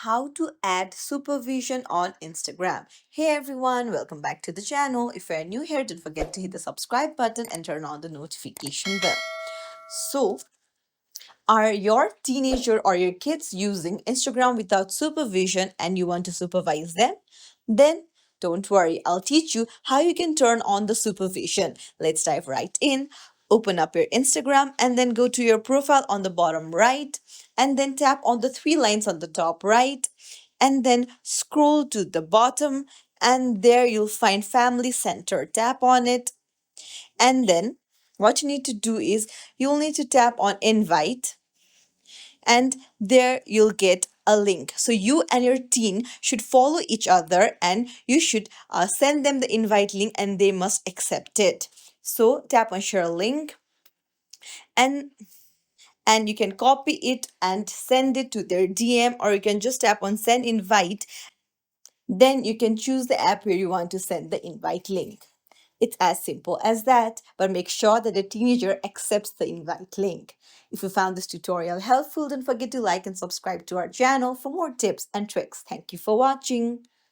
how to add supervision on Instagram. Hey everyone, welcome back to the channel. If you're new here, don't forget to hit the subscribe button and turn on the notification bell. So, are your teenager or your kids using Instagram without supervision and you want to supervise them? Then don't worry, I'll teach you how you can turn on the supervision. Let's dive right in. Open up your Instagram and then go to your profile on the bottom right and then tap on the three lines on the top right and then scroll to the bottom and there you'll find Family Center. Tap on it and then what you need to do is you'll need to tap on invite and there you'll get a link. So you and your teen should follow each other and you should send them the invite link and they must accept it. So tap on share link and you can copy it and send it to their DM, or you can just tap on send invite. Then you can choose the app where you want to send the invite link. It's as simple as that, but make sure that the teenager accepts the invite link. If you found this tutorial helpful, don't forget to like and subscribe to our channel for more tips and tricks. Thank you for watching.